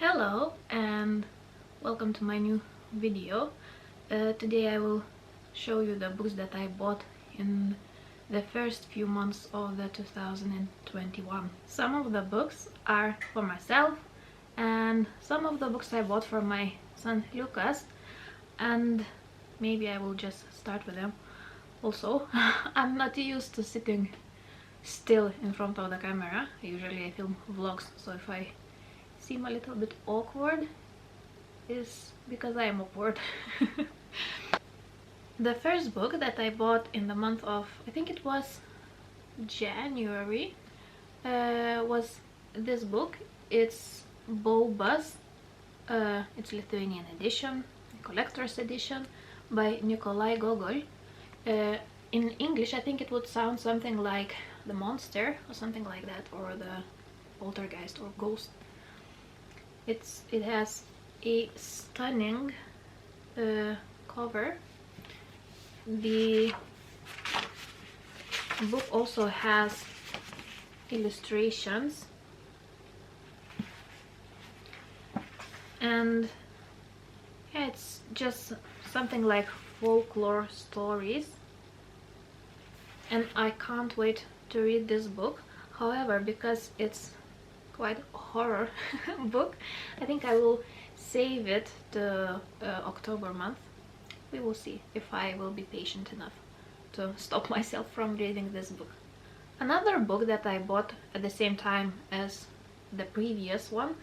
Hello and welcome to my new video. Today I will show you the books that I bought in the first few months of the 2021. Some of the books are for myself and some of the books I bought for my son Lucas, and maybe I will just start with them. Also, I'm not used to sitting still in front of the camera. Usually I film vlogs, so if I seem a little bit awkward is because I am awkward. The first book that I bought in the month of, I think it was January, was this book. It's Baubas. It's Lithuanian edition, collector's edition by Nikolai Gogol. In English I think it would sound something like The Monster or something like that, or The Poltergeist or Ghost. It has a stunning cover. The book also has illustrations, and yeah, it's just something like folklore stories, and I can't wait to read this book. However, because it's quite a horror book, I think I will save it to October month. We will see if I will be patient enough to stop myself from reading this book. Another book that I bought at the same time as the previous one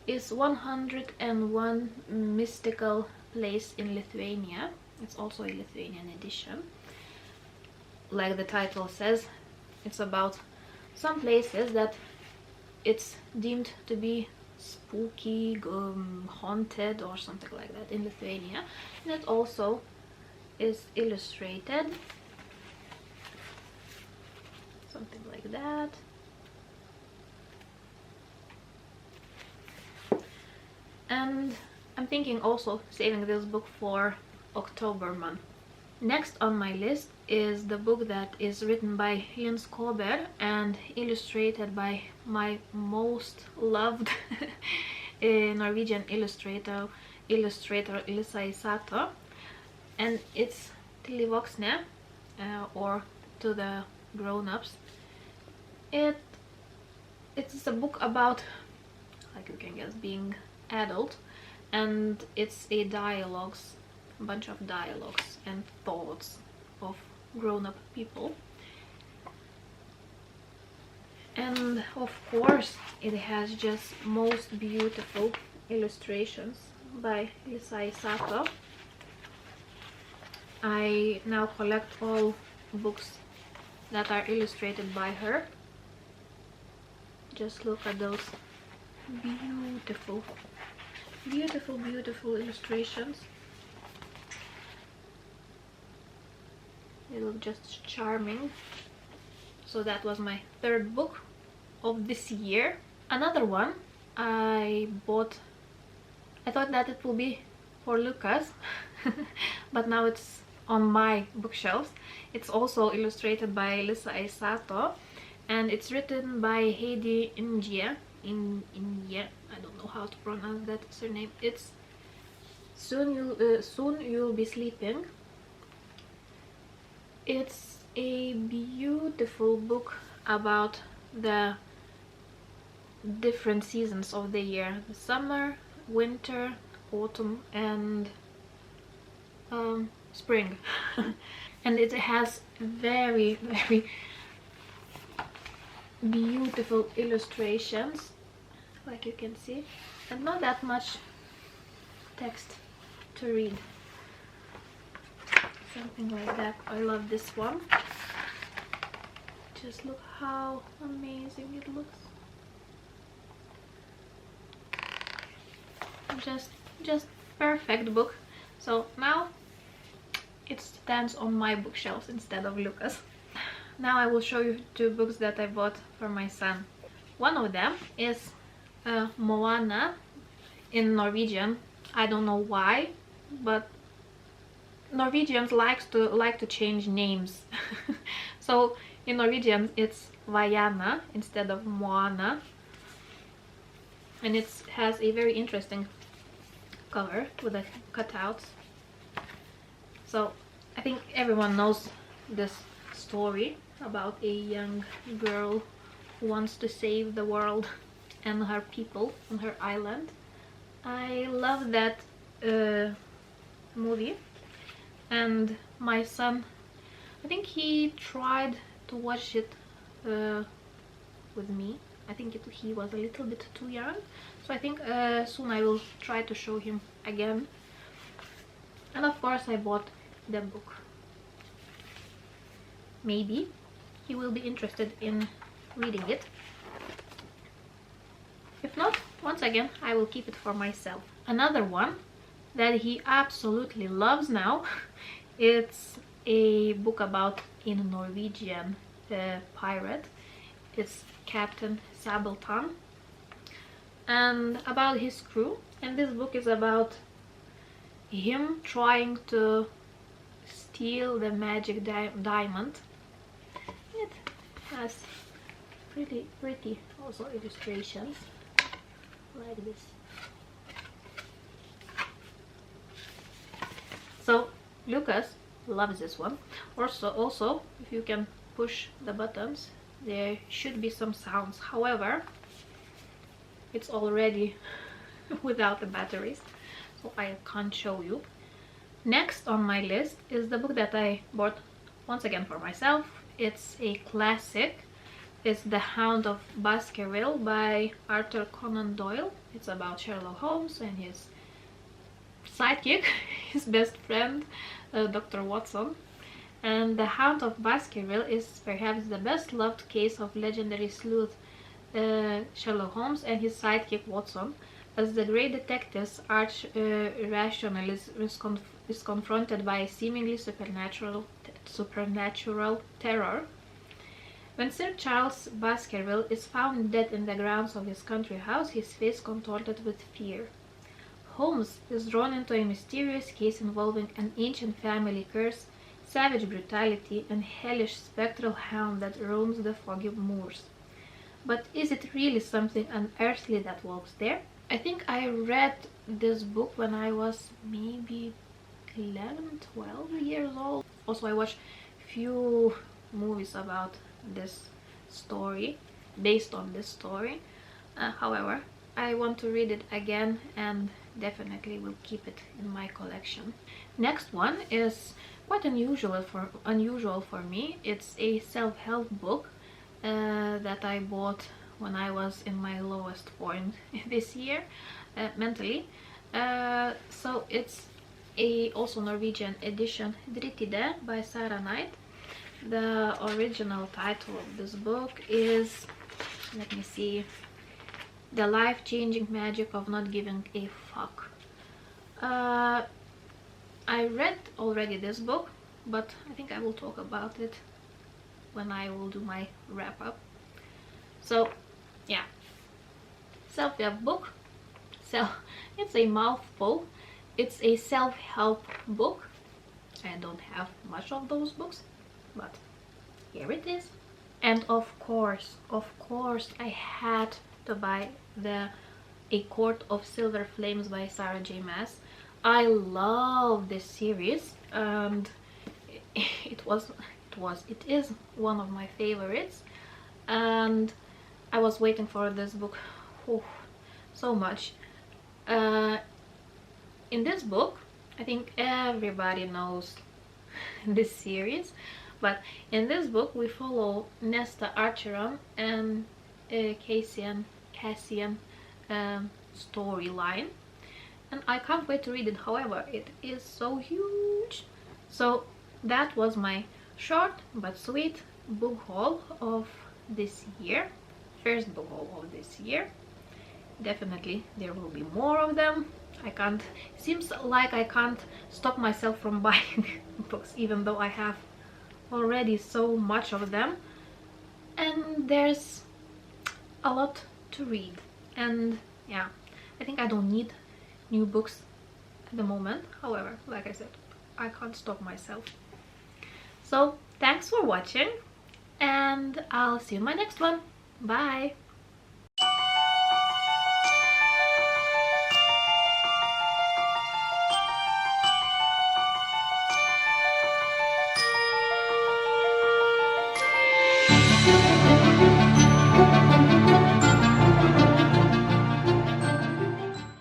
is 101 Mystical Place in Lithuania. It's also a Lithuanian edition. Like the title says, it's about some places that it's deemed to be spooky, haunted or something like that in Lithuania, and it also is illustrated, something like that. And I'm thinking also saving this book for October month. Next on my list is the book that is written by Lins Kober and illustrated by my most loved Norwegian illustrator Lisa Isato, and it's Til voksne, or To the Grownups. It's a book about, like you can guess, being adult, and it's a bunch of dialogues and thoughts of grown-up people, and of course it has just most beautiful illustrations by Lisa Isato. I now collect all books that are illustrated by her. Just look at those beautiful illustrations. They look just charming. So that was my third book of this year. Another one I bought, I thought that it will be for Lucas but now it's on my bookshelves. It's also illustrated by Lisa Isato, and it's written by Heidi Inje. I don't know how to pronounce that surname. It's Soon You'll Be Sleeping. It's a beautiful book about the different seasons of the year: the summer, winter, autumn and spring. And it has very beautiful illustrations, like you can see, and not that much text to read. Something like that. I love this one. Just look how amazing it looks. Just perfect book. So now it stands on my bookshelves instead of Lucas. Now I will show you two books that I bought for my son. One of them is Moana in Norwegian. I don't know why, but Norwegians like to change names. So in Norwegian it's Vaiana instead of Moana. and it has a very interesting cover with the cutouts. So I think everyone knows this story about a young girl who wants to save the world and her people on her island. I love that movie, and my son, I think he tried to watch it with me. I think he was a little bit too young, so I think soon I will try to show him again. And of course I bought the book. Maybe he will be interested in reading it. If not, once again, I will keep it for myself. Another one that he absolutely loves now, it's a book about a Norwegian pirate. It's Captain Sabeltann, and about his crew. And this book is about him trying to steal the magic diamond. It has pretty also illustrations like this. So Lucas loves this one. Also, if you can push the buttons, there should be some sounds. However, it's already without the batteries, so I can't show you. Next on my list is the book that I bought once again for myself. It's a classic. It's The Hound of Baskerville by Arthur Conan Doyle. It's about Sherlock Holmes and his sidekick, his best friend, Dr. Watson. And The Hound of Baskerville is perhaps the best loved case of legendary sleuth Sherlock Holmes and his sidekick Watson, as the great detective's arch rationalist is confronted by a seemingly supernatural terror. When Sir Charles Baskerville is found dead in the grounds of his country house, his face contorted with fear, Holmes is drawn into a mysterious case involving an ancient family curse, savage brutality, and hellish spectral hound that roams the foggy moors. But is it really something unearthly that walks there? I think I read this book when I was maybe 11, 12 years old. Also, I watched few movies about this story, based on this story. However, I want to read it again and definitely will keep it in my collection. Next one is quite unusual for me. It's a self-help book that I bought when I was in my lowest point this year mentally. So it's a also Norwegian edition, Drittide by Sarah Knight. The original title of this book is, let me see, The Life-Changing Magic of Not Giving a Fuck. I read already this book, but I think I will talk about it when I will do my wrap-up. So yeah, self-help book. It's a mouthful. It's a self-help book. I don't have much of those books, but here it is. And of course I had to buy A Court of Silver Flames by Sarah J. Maas. I love this series, and it is one of my favorites, and I was waiting for this book so much. In this book, I think everybody knows this series, but in this book we follow Nesta Archeron and Cassian storyline, and I can't wait to read it. However, it is so huge. So that was my short but sweet book haul of this year, first book haul of this year. Definitely there will be more of them. Seems like I can't stop myself from buying books, even though I have already so much of them, and there's a lot to read. And yeah, I think I don't need new books at the moment. However, like I said, I can't stop myself. So thanks for watching, and I'll see you in my next one. Bye.